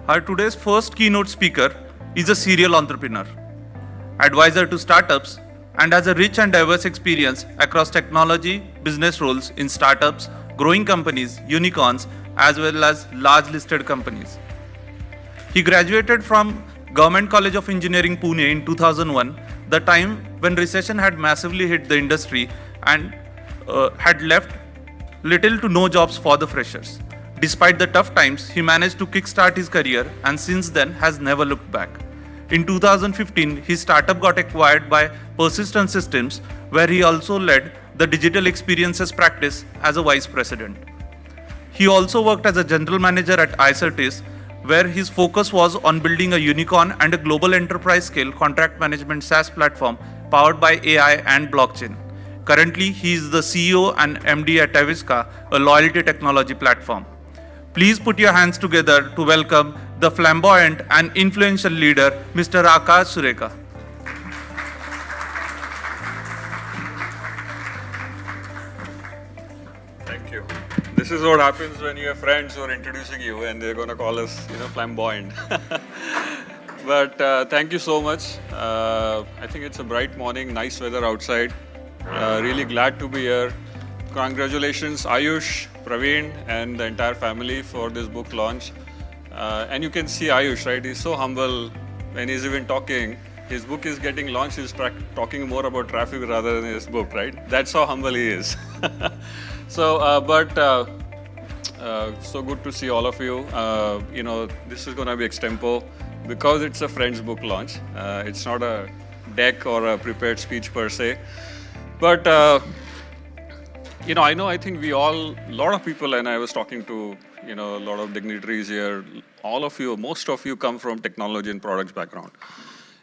Our today's first keynote speaker is a serial entrepreneur, advisor to startups, and has a rich and diverse experience across technology, business roles in startups, growing companies, unicorns, as well as large listed companies. He graduated from Government College of Engineering Pune in 2001, the time when recession had massively hit the industry and had left little to no jobs for the freshers. Despite the tough times, he managed to kickstart his career and since then has never looked back. In 2015, his startup got acquired by Persistent Systems, where he also led the digital experiences practice as a vice president. He also worked as a general manager at iCertis, where his focus was on building a unicorn and a global enterprise scale contract management SaaS platform powered by AI and blockchain. Currently, he is the CEO and MD at Tavisca, a loyalty technology platform. Please put your hands together to welcome the flamboyant and influential leader, Mr. Akash Sureka. Thank you. This is what happens when you have friends who are introducing you and they're going to call us, flamboyant. But thank you so much. I think it's a bright morning, nice weather outside. Really glad to be here. Congratulations, Ayush, Praveen, and the entire family for this book launch. And you can see Ayush, right? He's so humble when he's even talking. His book is getting launched. He's talking more about traffic rather than his book, right? That's how humble he is. So good to see all of you. This is going to be extempo because it's a friend's book launch. It's not a deck or a prepared speech per se. But, I think a lot of people, and I was talking to, a lot of dignitaries here, all of you, most of you come from technology and products background.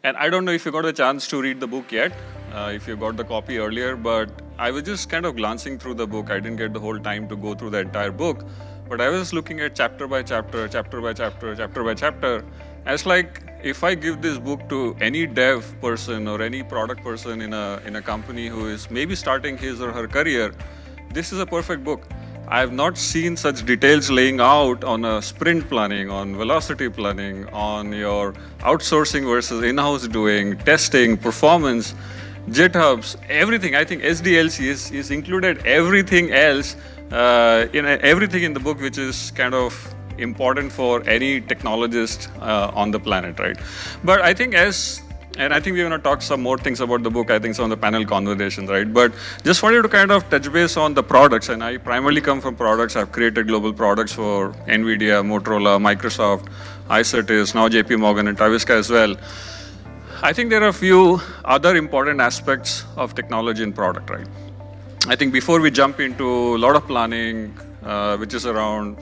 And I don't know if you got a chance to read the book yet, if you got the copy earlier, but I was just kind of glancing through the book. I didn't get the whole time to go through the entire book, but I was looking at chapter by chapter, chapter by chapter, chapter by chapter. It's like, if I give this book to any dev person or any product person in a company who is maybe starting his or her career, this is a perfect book. I have not seen such details laying out on a sprint planning, on velocity planning, on your outsourcing versus in-house doing, testing, performance, GitHubs, everything. I think SDLC is included everything else, everything in the book which is kind of important for any technologist on the planet, right? But I think and I think we're going to talk some more things about the book, I think some of the panel conversations, right? But just wanted to kind of touch base on the products, and I primarily come from products. I've created global products for NVIDIA, Motorola, Microsoft, iCertis, now JP Morgan and Tavisca as well. I think there are a few other important aspects of technology and product, right? I think before we jump into a lot of planning, which is around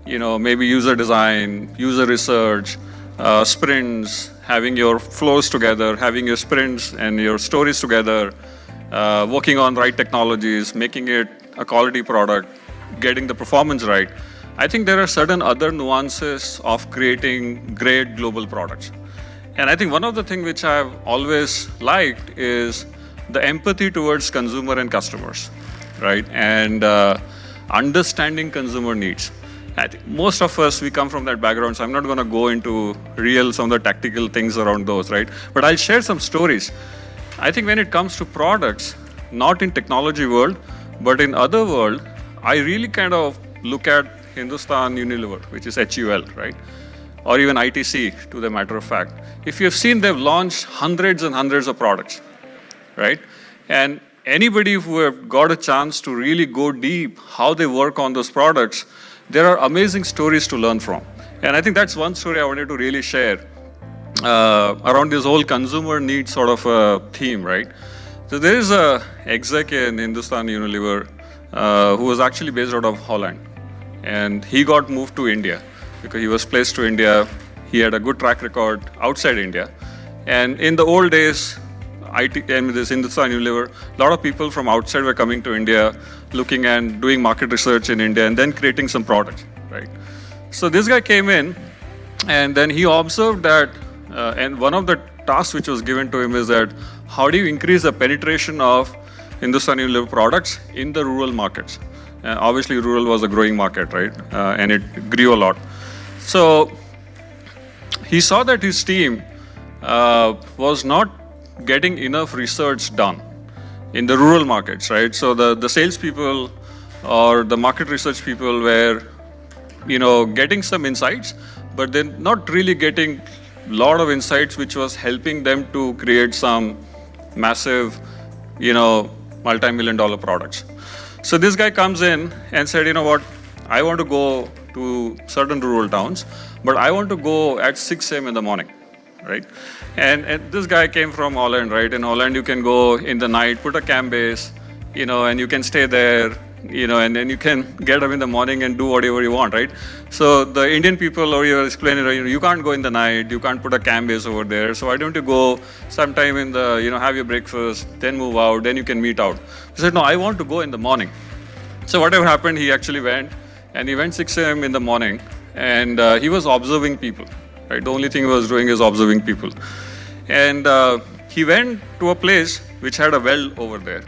maybe user design, user research, sprints, having your flows together, having your sprints and your stories together, working on right technologies, making it a quality product, getting the performance right. I think there are certain other nuances of creating great global products. And I think one of the things which I've always liked is the empathy towards consumer and customers, right? And understanding consumer needs. I think most of us, we come from that background, so I'm not going to go into some of the tactical things around those, right? But I'll share some stories. I think when it comes to products, not in technology world, but in other world, I really kind of look at Hindustan Unilever, which is HUL, right? Or even ITC, to the matter of fact. If you've seen, they've launched hundreds and hundreds of products, right? And anybody who have got a chance to really go deep, how they work on those products, there are amazing stories to learn from. And I think that's one story I wanted to really share around this whole consumer needs sort of a theme, right? So there is a exec in Hindustan Unilever who was actually based out of Holland. And he got moved to India because he was placed to India. He had a good track record outside India. And in the old days, this Hindustan Unilever, a lot of people from outside were coming to India, looking and doing market research in India, and then creating some products, right? So this guy came in, and then he observed that, and one of the tasks which was given to him is that, how do you increase the penetration of Hindustan Unilever products in the rural markets? Obviously, rural was a growing market, right? And it grew a lot. So he saw that his team was not getting enough research done in the rural markets, right? So the salespeople or the market research people were, getting some insights, but they're not really getting a lot of insights which was helping them to create some massive, multi-million-dollar products. So this guy comes in and said, you know what, I want to go to certain rural towns, but I want to go at 6 a.m. in the morning, right? And this guy came from Holland, right? In Holland, you can go in the night, put a camp base, and you can stay there, and then you can get up in the morning and do whatever you want, right? So the Indian people, or you're explaining, you can't go in the night, you can't put a camp base over there. So why don't you go sometime in the, have your breakfast, then move out, then you can meet out. He said, no, I want to go in the morning. So whatever happened, he actually went, and he went 6 a.m. in the morning, and he was observing people, right? The only thing he was doing is observing people. And he went to a place which had a well over there.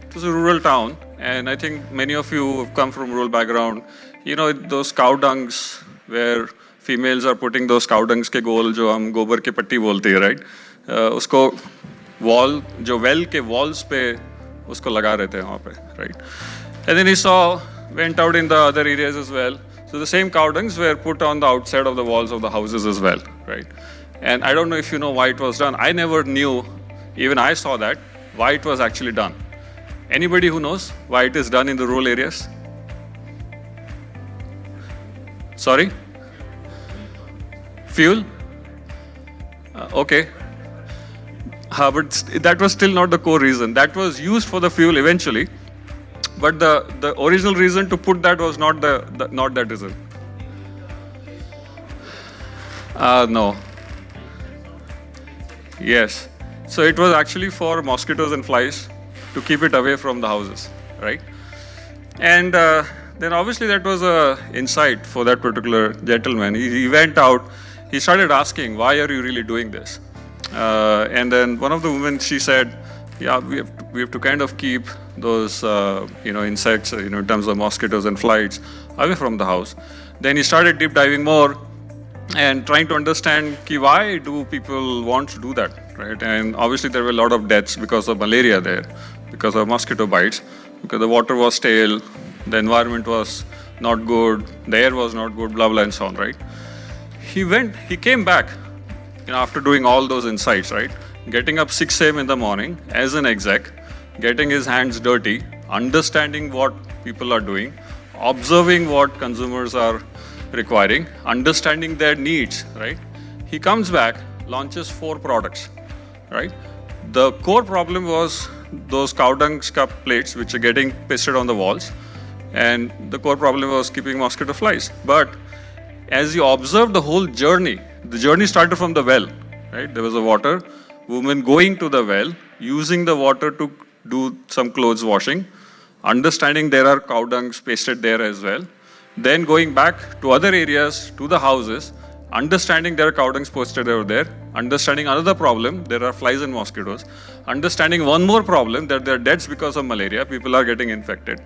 It was a rural town, and I think many of you have come from rural background. Those cow dungs where females are putting those cow dungs ke gol, jo hum gobar ki patti bolte hai, right? Usko wall, jo well ke walls pe usko laga rehte hain wahan pe, right? And then he went out in the other areas as well. So the same cow dungs were put on the outside of the walls of the houses as well, right? And I don't know if you know why it was done. I never knew, even I saw that, why it was actually done. Anybody who knows why it is done in the rural areas? Sorry? Fuel? Okay. But that was still not the core reason. That was used for the fuel eventually. But the original reason to put that was not that reason. No. Yes. So it was actually for mosquitoes and flies to keep it away from the houses, right? And then obviously that was a insight for that particular gentleman. He went out, he started asking, why are you really doing this? And then one of the women, she said, yeah, we have to kind of keep those, insects, in terms of mosquitoes and flies away from the house. Then he started deep diving more and trying to understand why do people want to do that, right? And obviously there were a lot of deaths because of malaria there, because of mosquito bites, because the water was stale, the environment was not good, the air was not good, blah, blah, and so on, right? He came back, after doing all those insights, right? Getting up 6 a.m. in the morning as an exec, getting his hands dirty, understanding what people are doing, observing what consumers are requiring, understanding their needs, right? He comes back, launches 4 products, right? The core problem was those cow dung cup plates which are getting pasted on the walls, and the core problem was keeping mosquito flies. But as you observe the whole journey, the journey started from the well, right? There was a water, women going to the well, using the water to do some clothes washing, understanding there are cow dungs pasted there as well, then going back to other areas, to the houses, understanding there are cow dungs posted over there, understanding another problem, there are flies and mosquitoes, understanding one more problem, that there are deaths because of malaria, people are getting infected.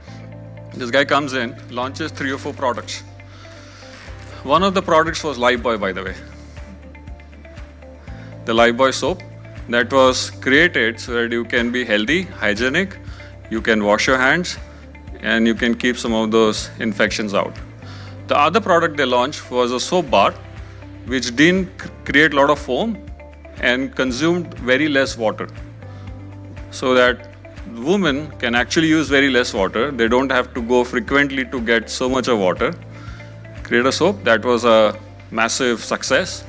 This guy comes in, launches 3 or 4 products. One of the products was Lifebuoy, by the way. The Lifebuoy soap that was created so that you can be healthy, hygienic, you can wash your hands, and you can keep some of those infections out. The other product they launched was a soap bar, which didn't create a lot of foam and consumed very less water. So that women can actually use very less water. They don't have to go frequently to get so much of water. Create a soap. That was a massive success.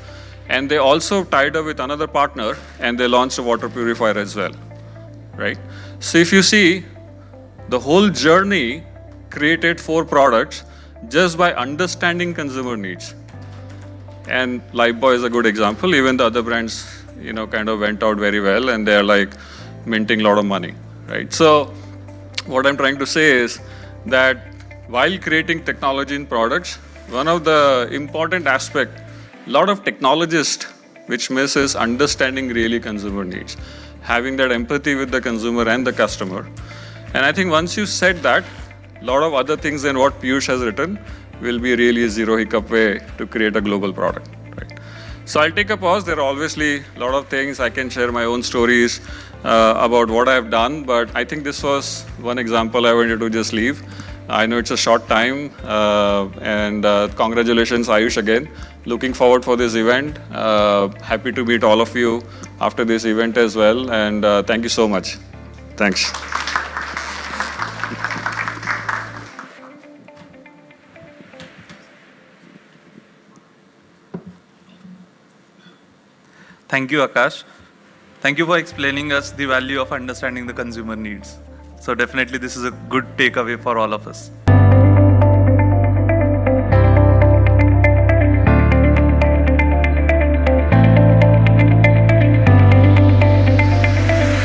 And they also tied up with another partner and they launched a water purifier as well, right? So if you see, the whole journey created 4 products just by understanding consumer needs. And Lifebuoy is a good example. Even the other brands, kind of went out very well and they're like minting a lot of money, right? So what I'm trying to say is that while creating technology in products, one of the important aspects, a lot of technologists which miss is understanding really consumer needs, having that empathy with the consumer and the customer. And I think once you said that, a lot of other things than what Piyush has written will be really a zero hiccup way to create a global product, right? So I'll take a pause. There are obviously a lot of things. I can share my own stories about what I've done, but I think this was one example I wanted to just leave. I know it's a short time, and congratulations, Ayush, again. Looking forward for this event. Happy to meet all of you after this event as well, and thank you so much. Thanks. Thank you, Akash. Thank you for explaining us the value of understanding the consumer needs. So definitely this is a good takeaway for all of us.